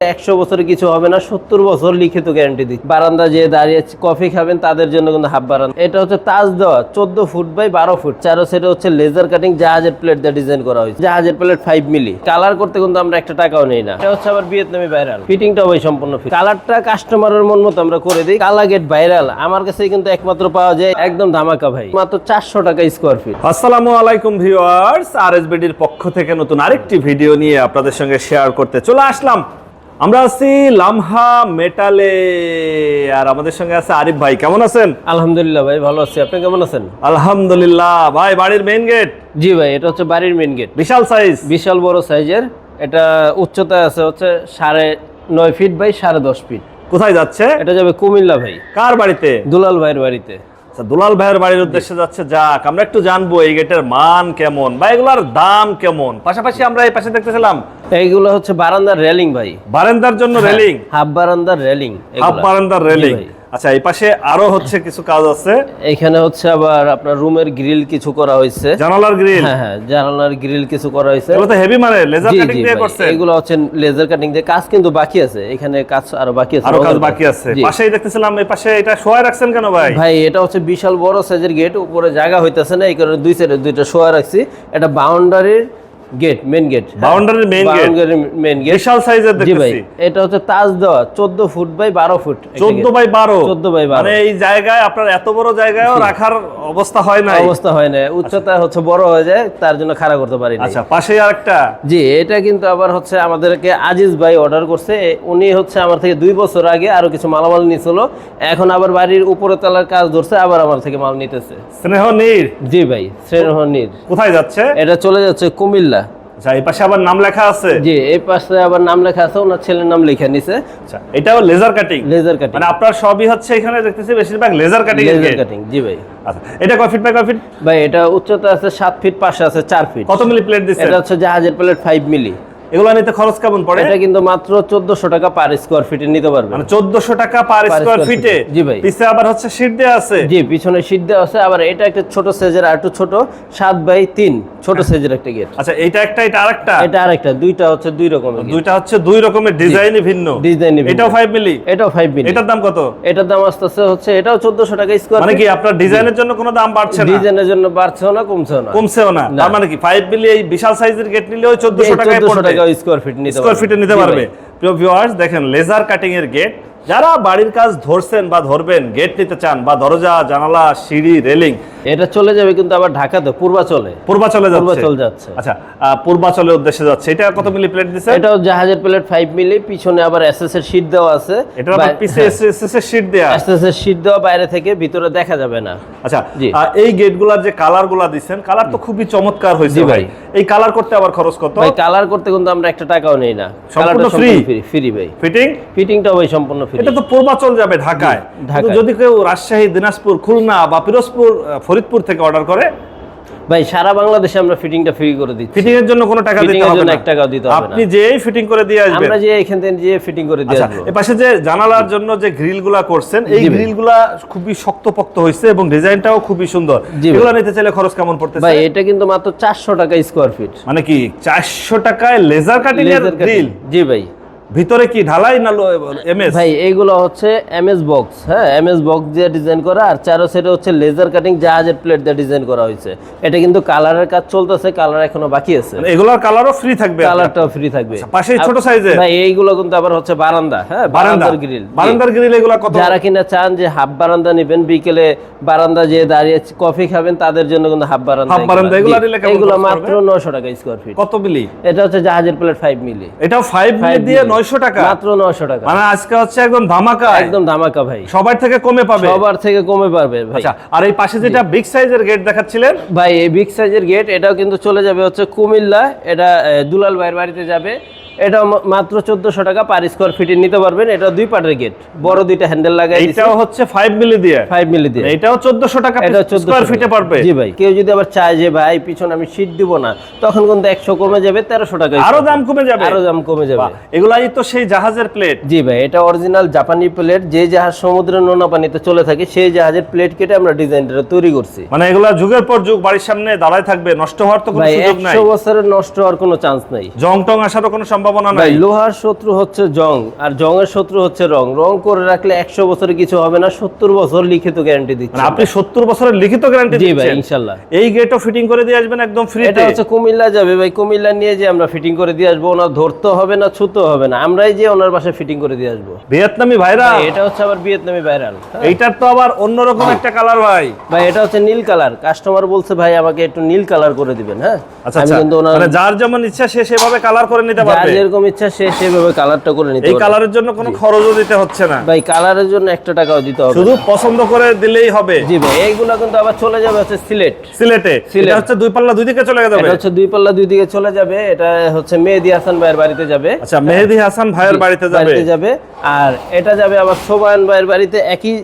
100 বছরে কিছু হবে না, 70 বছর লিখিত গ্যারান্টি দিই। বারান্দা যে দাঁড়িয়ে কফি খাবেন তাদের জন্য কিন্তু হাফ বারান্দা। এটা হচ্ছে তাজ দেওয়া 14 ফুট বাই 12 ফুট। চারো সেটা হচ্ছে লেজার কাটিং জাহাজের প্লেট দিয়ে ডিজাইন করা হয়েছে। জাহাজের প্লেট 5 মিলি। কালার করতে কিন্তু আমরা একটা টাকাও নেই না। এটা হচ্ছে আবার ভিয়েতনামি ভাইরাল। ফিটিংটাও ভাই সম্পূর্ণ ফিট। কালারটা কাস্টমারের মন মতো আমরা করে দিই। কালা গেট ভাইরাল আমার কাছে কিন্তু একমাত্র পাওয়া যায়, একদম ধামাকা ভাই, মাত্র 400 টাকা স্কয়ার ফিট। আসসালামু আলাইকুম ভিউয়ার্স, আরএসবিডির পক্ষ থেকে নতুন আরেকটি ভিডিও নিয়ে আপনাদের সঙ্গে শেয়ার করতে চলে আসলাম। আমরা আছি লামহা মেটালে, আর আমাদের সঙ্গে আছে আরিফ ভাই। কেমন আছেন? আলহামদুলিল্লাহ ভাই, ভালো আছি। আপনি কেমন আছেন? আলহামদুলিল্লাহ ভাই। বাড়ির মেইন গেট? জি ভাই, এটা হচ্ছে বাড়ির মেইন গেট। বিশাল সাইজ, বিশাল বড় সাইজের। এটা উচ্চতা আছে হচ্ছে 9.5 ফিট বাই 10.5 ফিট। কোথায় যাচ্ছে? এটা যাবে কুমিল্লা ভাই। কার বাড়িতে? দুলাল ভাইয়ের বাড়িতে। দুলাল ভাইয়ের বাড়ির উদ্দেশ্যে যাচ্ছে। যাক, আমরা একটু জানবো এই গেটের মান কেমন বা এগুলার দাম কেমন। পাশাপাশি আমরা এই পাশে দেখতেছিলাম এইগুলো হচ্ছে বারান্দার রেলিং ভাই। বারান্দার জন্য রেলিং, হাফ বারান্দার রেলিং। হাফ বারান্দার রেলিং। আচ্ছা, এই পাশে আরো হচ্ছে কিছু কাজ আছে। এখানে হচ্ছে আবার আপনার রুমের গ্রিল কিছু করা হয়েছে। জানালার গ্রিল? হ্যাঁ হ্যাঁ, জানালার গ্রিল কিছু করা হয়েছে। এগুলো তো হেভি, মানে লেজার কাটিং দিয়ে করছে। এগুলো হচ্ছে লেজার কাটিং দিয়ে। কাজ কিন্তু বাকি আছে, এখানে কাজ আরো বাকি আছে। আরো কাজ বাকি আছে। পাশেই দেখতেছিলাম, এই পাশে এটা শোয়া রাখছেন কেন ভাই? ভাই এটা হচ্ছে বিশাল বড় সাইজের গেট, উপরে জায়গা হইতাছে না, এই কারণে দুই সাইডে দুইটা শোয়া রাখছি। এটা বাউন্ডারির গেট, মেইন গেট। বাউন্ডারির মেইন গেট, বাউন্ডারির মেইন গেট বিশাল সাইজের দেখতেছি। এটা হচ্ছে তাজ দেওয়া 14 foot by 12 foot. 14 by 12? 14 by 12। মানে এই জায়গায় আপনার এত বড় জায়গায়ও রাখার অবস্থা হয় না? অবস্থা হয় না, উচ্চতা হচ্ছে বড় হয়ে যায়, তার জন্য খাড়া করতে পারি না। আচ্ছা, পাশেই আরেকটা। জি, এটা কিন্তু আবার হচ্ছে আমাদেরকে আজিজ ভাই অর্ডার করছে। উনি হচ্ছে আমার থেকে 2 বছর আগে আরো কিছু মালামাল নিয়েছিল, এখন আবার বাড়ির উপরে তলার কাজ ধরছে, আবার আমার থেকে মাল নিতেছে। স্নেহনীর? জি ভাই, স্নেহনীর। কোথায় যাচ্ছে? এটা চলে যাচ্ছে কুমিল্লা। আচ্ছা, এই পাশে আবার নাম লেখা আছে? জি, এই পাশে আবার নাম লেখা আছে, ওনার ছেলের নাম লেখা নিছে। আচ্ছা, এটাও লেজার কাটিং? Laser cutting. মানে আপনার সবই হচ্ছে এখানে দেখতেছি বেশিরভাগ লেজার কাটিং। লেজার কাটিং, জি ভাই। আচ্ছা, এটা কয় ফিট বাই কয় ফিট ভাই? এটা উচ্চতা আছে 7 ফিট, পাশে আছে 4 ফিট। কত মিলি প্লেট দিচ্ছেন? এটা হচ্ছে জাহাজের প্লেট 5 মিলি। এগুলো নিতে খরচ কেমন পড়ে? এটা কিন্তু মাত্র 1400 টাকা পার স্কয়ার ফিটে নিতে পারবেন। মানে 1400 টাকা পার স্কয়ার ফিটে? জি ভাই। পিছে আবার হচ্ছে শীট দেয়া আছে? জি, পিছনে শীট দেওয়া আছে। আবার এটা একটা ছোট সাইজের, আর একটু ছোট 7 বাই 3 ছোট সাইজের একটা গেট। আচ্ছা, এইটা একটা, এটা আরেকটা? এটা আরেকটা। দুইটা হচ্ছে দুই রকমের। দুইটা হচ্ছে দুই রকমের, ডিজাইনই ভিন্ন। ডিজাইনই ভিন্ন। এটাও 5 মিলি? এটাও 5 মিলি। এটার দাম কত? এটার দাম আসতেছে হচ্ছে, এটাও 1400 টাকা স্কয়ার। মানে কি আপনার ডিজাইনের জন্য কোনো দাম বাড়ছে না? ডিজাইনের জন্য বাড়ছেও না, কমছেও না। কমছেও না। তার মানে কি 5 মিলি এই বিশাল সাইজের গেট নিলে ওই 1400 টাকায় পড়বে? 1400 টাকা স্কয়ার ফিট নিতে স্কয়ার ফিটে নিতে পারবে। প্রিয় ভিউয়ার্স, দেখেন লেজার কাটিং এর গেট। যারা বাড়ির কাজ ধরছেন বা ধরবেন, গেট নিতে চান, বা দরজা, জানালা, সিঁড়ি, রেলিং, এটা চলে যাবে কিন্তু আবার ঢাকাতে পূর্বাচলে। পূর্বাচলে যাচ্ছে? পূর্বাচল যাচ্ছে। আচ্ছা, পূর্বাচলের উদ্দেশ্যে যাচ্ছে। এটা কত মিলি প্লেট দিছে? এটাও জাহাজের প্লেট 5 মিলি। পিছনে আবার এসএস এর শীট দেওয়া আছে। এটা আবার পিছে এসএস এর শীট দেয়া? এসএস এর শীট দেওয়া, বাইরে থেকে ভিতরে দেখা যাবে না। আচ্ছা, জি। এই গেটগুলোর যে কালারগুলো দিবেন, কালার তো খুবই চমৎকার হয়েছে ভাই। এই কালার করতে আবার খরচ কত? ভাই কালার করতে কিন্তু আমরা একটা টাকাও নেই না। সম্পূর্ণ ফ্রি? ফ্রি ভাই। ফিটিংটাও ভাই সম্পূর্ণ ফ্রি। এটা তো পূর্বাচল যাবে ঢাকায়। কিন্তু যদি কেউ রাজশাহী, দিনাজপুর, খুলনা বা পিরোজপুর, ফরিদপুর থেকে অর্ডার করে ভাই, সারা বাংলাদেশে আমরা ফিটিংটা ফ্রি করে দিচ্ছি। ফিটিং এর জন্য কোনো টাকা দিতে হবে না? 1 টাকাও দিতে হবে না। আপনি যেই ফিটিং করে দিয়ে আসবেন। আমরা যে এখান থেকে যে ফিটিং করে দিয়ে আসবো। এই পাশে যে জানালার জন্য যে গ্রিলগুলা করছেন, এই গ্রিলগুলা খুবই শক্তপোক্ত হয়েছে এবং ডিজাইনটাও খুবই সুন্দর। এগুলো নিতে চাইলে খরচ কেমন পড়তেছে? ভাই এটা কিন্তু মাত্র 400 টাকা স্কয়ার ফিট। মানে কি 400 টাকায় লেজার কাটিং এর গ্রিল? জি ভাই। ভিতরে কি ঢালাই না এমএস? ভাই এইগুলো হচ্ছে এমএস বক্স। হ্যাঁ, এমএস বক্স দিয়ে ডিজাইন করা, আর চারো সাইডে হচ্ছে লেজার কাটিং জাহাজের প্লেট দিয়ে ডিজাইন করা হয়েছে। এটা কিন্তু কালারের কাজ চলতেছে, কালার এখনো বাকি আছে। এগুলোর কালারও ফ্রি থাকবে? কালারটাও ফ্রি থাকবে। পাশে ছোট সাইজের? ভাই এইগুলো কিন্তু আবার হচ্ছে বারান্দা। হ্যাঁ, বারান্দার গ্রিল। বারান্দার গ্রিল এগুলো কত? যারা কিনা চান যে হাফ বারান্দা নেবেন, বিকেলে বারান্দা যে দাঁড়িয়ে কফি খাবেন, তাদের জন্য কিন্তু হাফ বারান্দা। হাফ বারান্দা এগুলো নিলে কেমন? এগুলো মাত্র 900 টাকা স্কয়ার ফিট। কত মিলি? এটা হচ্ছে জাহাজের প্লেট 5 মিলি। এটাও 5 মিলি দিয়ে 900 টাকা? মাত্র 900 টাকা। মানে আজকে হচ্ছে একদম ধামাকা। একদম ধামাকা ভাই। সবার থেকে কমে পাবে? সবার থেকে কমে পাবে ভাই। আচ্ছা, আর এই পাশে যেটা বিগ সাইজের গেট দেখাচ্ছিলেন ভাই, এই বিগ সাইজের গেট এটাও কিন্তু চলে যাবে হচ্ছে কুমিল্লা। এটা দুলাল ভাইয়ের বাড়িতে যাবে। এটা মাত্র 1400 টাকা পার স্কয়ার ফিটে নিতে পারবেন। এটা দুই পাটের গেট, বড় দুইটা হ্যান্ডেল লাগাই দিয়েছে। এটাও হচ্ছে 5 মিলি দিয়ে? 5 মিলি দিয়ে। এটাও 1400 টাকা স্কয়ার ফিটে পারবে? জি ভাই। কেউ যদি আবার চায় যে ভাই পিছনে আমি শীট দিব না, তখন কিন্তু 100 কমে যাবে, 1300 টাকা। আরো দাম কমে যাবে? আরো দাম কমে যাবে। এগুলাই তো সেই জাহাজের প্লেট? জি ভাই, এটা অরিজিনাল জাপানি প্লেট। যে জাহাজ সমুদ্রের নোনা পানিতে চলে থাকে, সেই জাহাজের প্লেট কেটে আমরা ডিজাইনটা তৈরি করছি। মানে এগুলা যুগের পর যুগ বাড়ির সামনে দাঁড়ায় থাকবে, নষ্ট হওয়ার তো কোনো সুযোগ নাই? 100 বছরের নষ্ট হওয়ার কোনো চান্স নাই। জং টং আসারও কোনো সম্ভাবনা সম্ভাবনা ভাই নাই? লোহার শত্রু হচ্ছে জং, আর জংয়ের শত্রু হচ্ছে রং। রং করে রাখলে 100 বছরে কিছু হবে না, 70 বছর লিখিত গ্যারান্টি দিচ্ছি। মানে আপনি 70 বছরের লিখিত গ্যারান্টি জি ভাই, দিচ্ছেন? ইনশাআল্লাহ। এই গেটও ফিটিং করে দিয়ে আসবেন একদম ফ্রিতে? এটা হচ্ছে কুমিল্লা যাবে ভাই, কুমিল্লা নিয়ে যে আমরা ফিটিং করে দিয়ে আসবো, ওনার ধরতে হবে না, ছুতো হবে না, আমরাই যে ওনার বাসায় ফিটিং করে দিয়ে আসবো। ভিয়েতনামি ভাইরা? ভাই, এটা হচ্ছে আবার ভিয়েতনামি ভাইরাল। এইটার তো আবার অন্যরকম একটা কালার ভাই। ভাই এটা হচ্ছে নীল কালার, কাস্টমার বলছে ভাই আমাকে একটু নীল কালার করে দিবেন। হ্যাঁ, আচ্ছা আমি আচ্ছা, কিন্তু ওনার মানে যার যেমন ইচ্ছা সে সেভাবে কালার করে নিতে যার পারবে? যেরকম ইচ্ছা সে সেভাবে কালারটা করে নিতে এই পারবে। কালারের জন্য কোনো খরচও দিতে হচ্ছে না? ভাই কালারের জন্য 1 টাকাও দিতে হবে শুধু না। পছন্দ করে দিলেই হবে? জি ভাই, এইগুলা কিন্তু আবার চলে যাবে হচ্ছে সিলেট। সিলেটে? সিলেট। এটা হচ্ছে দুই পাল্লা দুই দিকে চলে যাবে? এটা হচ্ছে 2 পাল্লা 2 দিকে চলে যাবে। এটা হচ্ছে মেহেদী হাসান ভাইয়ের বাড়িতে যাবে। আচ্ছা, মেহেদী হাসান ভাইয়ের বাড়িতে যাবে। আর এটা যাবে আবার সোবায়ন ভাইয়ের বাড়িতে, একই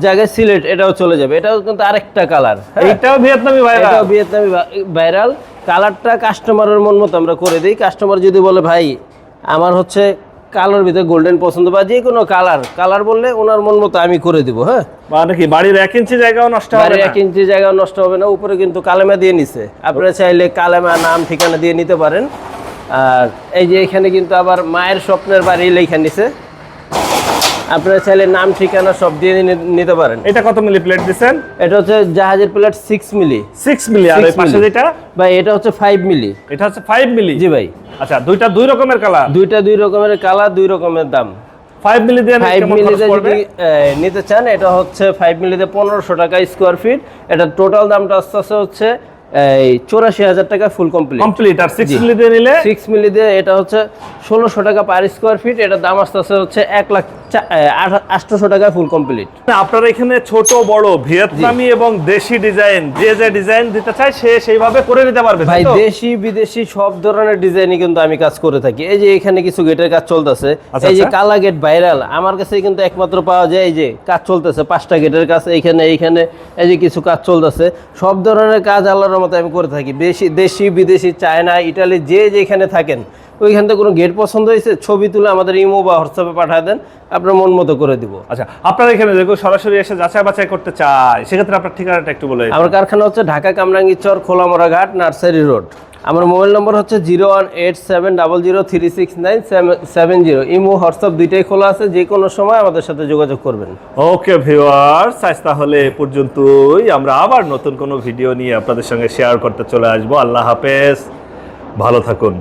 জায়গায় সিলেট। এটাও চলে যাবে। এটাও কিন্তু আরেকটা কালার। এইটাও ভিয়েতনামি ভাইরা? এটাও ভিয়েতনামি ভাইরাল। কালারটা কাস্টমারের মন মতো আমরা করে দিই। কাস্টমার যদি বলে ভাই আমার হচ্ছে কালার ভিতরে গোল্ডেন পছন্দ, বা যে কোনো কালার বললে ওনার মন মতো আমি করে দিব। হ্যাঁ, মানে কি বাড়ির 1 ইঞ্চি জায়গাও নষ্ট হবে বাড়ির না? 1 ইঞ্চি জায়গা নষ্ট হবে না। উপরে কিন্তু কালেমা দিয়ে নিছে, আপনারা চাইলে কালেমা, নাম, ঠিকানা দিয়ে নিতে পারেন। আর এই যে এখানে কিন্তু আবার মায়ের স্বপ্নের বাড়ি লেখা নিছে, আপনারা চাইলে নাম, ঠিকানা সব দিয়ে নিতে পারেন। এটা কত মিলি প্লেট দিবেন? এটা হচ্ছে জাহাজের প্লেট 6 মিলি। 6 মিলি। আর 6 এই পাশে মিলি। যেটা? ভাই এটা হচ্ছে 5 মিলি। এটা হচ্ছে 5 মিলি? জি ভাই, আচ্ছা, দুইটা দুই রকমের কালার? দুইটা 2 রকমের কালার, 2 রকমের দাম। 5 মিলি দিয়ে 5 কেমন খরচ মিলিতে পড়বে? যদি নিতে চান, এটা হচ্ছে 5 মিলিতে 1500 টাকা স্কোয়ার ফিট। এটা টোটাল দামটা আস্তে হচ্ছে এই 84,000 টাকা ফুল কমপ্লিট। কমপ্লিট। আর 6 মিলি দিয়ে নিলে? 6 মিলি দিয়ে এটা হচ্ছে 1600 টাকা পার স্কোয়ার ফিট। এটা দাম আস্তে হচ্ছে 1,08,000 টাকা ফুল কমপ্লিট। আপনারা এখানে ছোট বড় ভিয়েতনামি এবং দেশি ডিজাইন, যে ডিজাইন দিতে চায় সে সেইভাবে করে নিতে পারবে? ভাই তাই তো? দেশি বিদেশি সব ধরনের ডিজাইনই কিন্তু আমি কাজ করে থাকি। এই যে এখানে কিছু গেটের কাজ চলতেছে, আচ্ছা, এই যে আচ্ছা। কালা গেট ভাইরাল আমার কাছে কিন্তু একমাত্র পাওয়া যায়। এই যে কাজ চলতেছে 5টা গেটের কাজ, এইখানে এই যে কিছু কাজ চলতেছে। সব ধরনের কাজ আল্লাহর রহমতে আমি করে থাকি। দেশি বিদেশি, চায়না, ইটালি, যে যেখানে থাকেন ওইখান থেকে কোনো গেট পছন্দ হয়েছে ছবি তুলে আমাদের ইমো বা হোয়াটসঅ্যাপে পাঠিয়ে দেন, আপনার মন মতো করে দিব। আচ্ছা, আপনারা এখানে যে কেউ সরাসরি এসে যাচাই বাছাই করতে চায় সেক্ষেত্রে আপনার ঠিকানাটা একটু বলে দিন। আমার কারখানা হচ্ছে ঢাকা কামরাঙ্গীর চর, খোলামোড়া ঘাট, নার্সারি রোড। আমার মোবাইল নম্বর হচ্ছে 01870036970। ইমো হোয়াটসঅ্যাপ দুইটাই খোলা আছে, যে কোনো সময় আমাদের সাথে যোগাযোগ করবেন। ওকে ভিউয়ার্স, আজ তাহলে এ পর্যন্তই। আমরা আবার নতুন কোনো ভিডিও নিয়ে আপনাদের সঙ্গে শেয়ার করতে চলে আসবো। আল্লাহ হাফেজ, ভালো থাকুন।